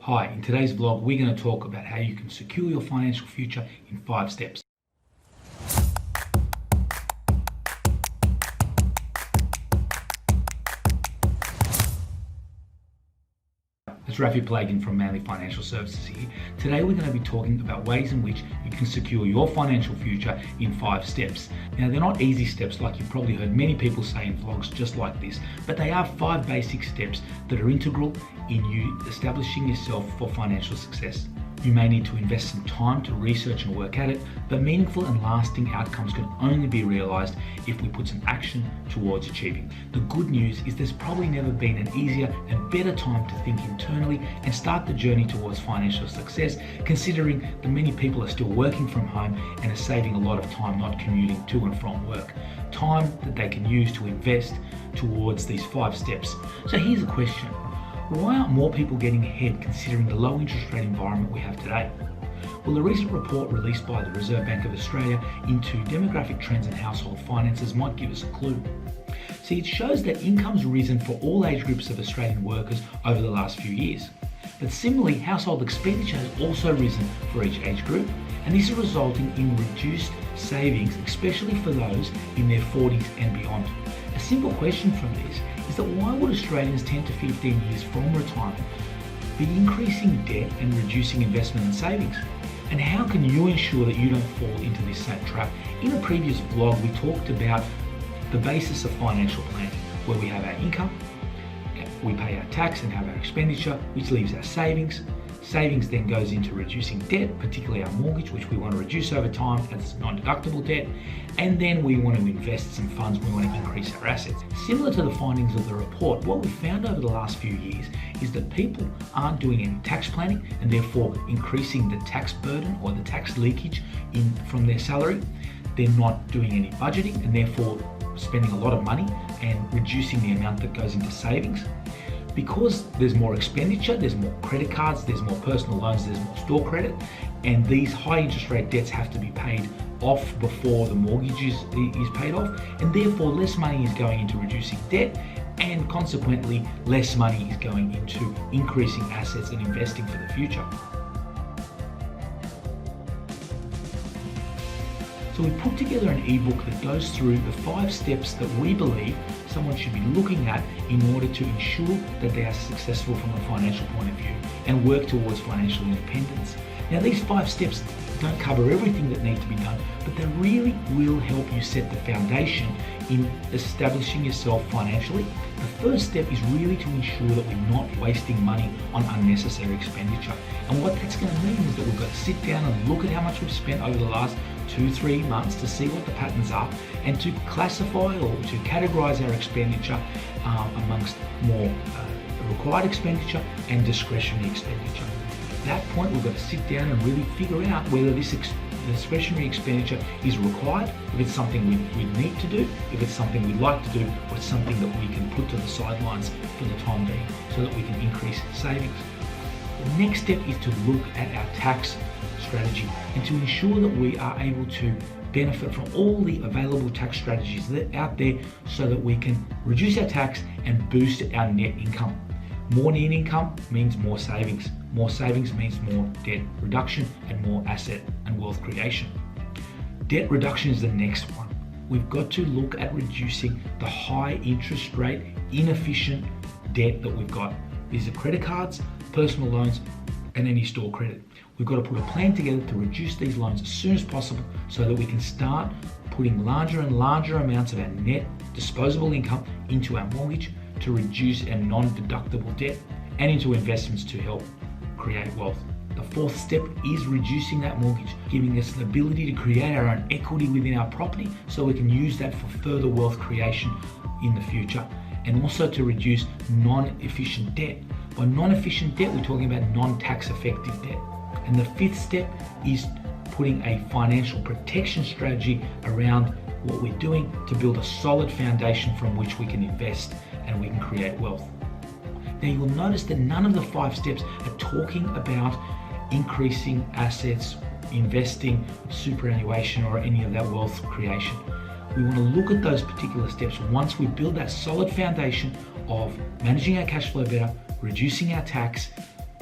Hi, in today's vlog, we're going to talk about how you can secure your financial future in 5 steps. It's Rafi Plagan from Manly Financial Services here. Today we're going to be talking about ways in which you can secure your financial future in 5 steps. Now they're not easy steps like you've probably heard many people say in vlogs just like this, but they are 5 basic steps that are integral in you establishing yourself for financial success. You may need to invest some time to research and work at it, but meaningful and lasting outcomes can only be realized if we put some action towards achieving. The good news is there's probably never been an easier and better time to think internally and start the journey towards financial success, considering that many people are still working from home and are saving a lot of time not commuting to and from work. Time that they can use to invest towards these 5 steps. So here's a question. Why aren't more people getting ahead considering the low interest rate environment we have today? Well, a recent report released by the Reserve Bank of Australia into demographic trends in household finances might give us a clue. See, it shows that income's risen for all age groups of Australian workers over the last few years. But similarly, household expenditure has also risen for each age group, and this is resulting in reduced savings, especially for those in their 40s and beyond. A simple question from this is that why would Australians 10 to 15 years from retirement be increasing debt and reducing investment and savings? And how can you ensure that you don't fall into this same trap? In a previous vlog, we talked about the basis of financial planning, where we have our income, we pay our tax and have our expenditure, which leaves our savings. Savings then goes into reducing debt, particularly our mortgage, which we want to reduce over time as non-deductible debt. And then we want to invest some funds, we want to increase our assets. Similar to the findings of the report, what we found over the last few years is that people aren't doing any tax planning and therefore increasing the tax burden or the tax leakage from their salary. They're not doing any budgeting and therefore spending a lot of money and reducing the amount that goes into savings. Because there's more expenditure, there's more credit cards, there's more personal loans, there's more store credit, and these high interest rate debts have to be paid off before the mortgage is paid off, and therefore less money is going into reducing debt, and consequently less money is going into increasing assets and investing for the future. So we put together an ebook that goes through the 5 steps that we believe someone should be looking at in order to ensure that they are successful from a financial point of view and work towards financial independence. Now these 5 steps don't cover everything that needs to be done, but they really will help you set the foundation in establishing yourself financially. The first step is really to ensure that we're not wasting money on unnecessary expenditure. And what that's going to mean is that we've got to sit down and look at how much we've spent over the last 2-3 months to see what the patterns are and to classify or to categorize our expenditure amongst more required expenditure and discretionary expenditure. At that point, we've got to sit down and really figure out whether this discretionary expenditure is required, if it's something we need to do, if it's something we'd like to do, or it's something that we can put to the sidelines for the time being so that we can increase savings. The next step is to look at our tax strategy and to ensure that we are able to benefit from all the available tax strategies that are out there so that we can reduce our tax and boost our net income. More net income means more savings. More savings means more debt reduction and more asset and wealth creation. Debt reduction is the next one. We've got to look at reducing the high interest rate, inefficient debt that we've got. These are credit cards, personal loans, and any store credit. We've got to put a plan together to reduce these loans as soon as possible so that we can start putting larger and larger amounts of our net disposable income into our mortgage to reduce our non-deductible debt and into investments to help create wealth. The 4th step is reducing that mortgage, giving us the ability to create our own equity within our property so we can use that for further wealth creation in the future, and also to reduce non-efficient debt. By non-efficient debt, we're talking about non-tax effective debt. And the 5th step is putting a financial protection strategy around what we're doing to build a solid foundation from which we can invest and we can create wealth. Now you'll notice that none of the 5 steps are talking about increasing assets, investing, superannuation, or any of that wealth creation. We want to look at those particular steps once we build that solid foundation of managing our cash flow better, reducing our tax,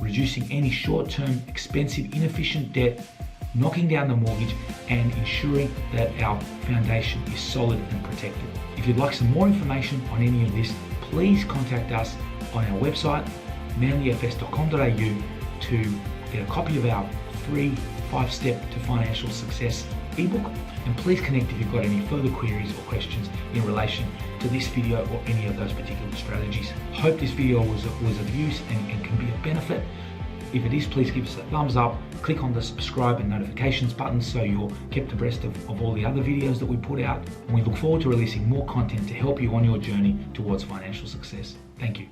reducing any short-term, expensive, inefficient debt, knocking down the mortgage, and ensuring that our foundation is solid and protected. If you'd like some more information on any of this, please contact us on our website, manlyfs.com.au, to get a copy of our free 5-step to financial success ebook. And please connect if you've got any further queries or questions in relation to this video or any of those particular strategies. Hope this video was of use and can be of benefit. If it is, please give us a thumbs up, click on the subscribe and notifications button so you're kept abreast of all the other videos that we put out. And we look forward to releasing more content to help you on your journey towards financial success. Thank you.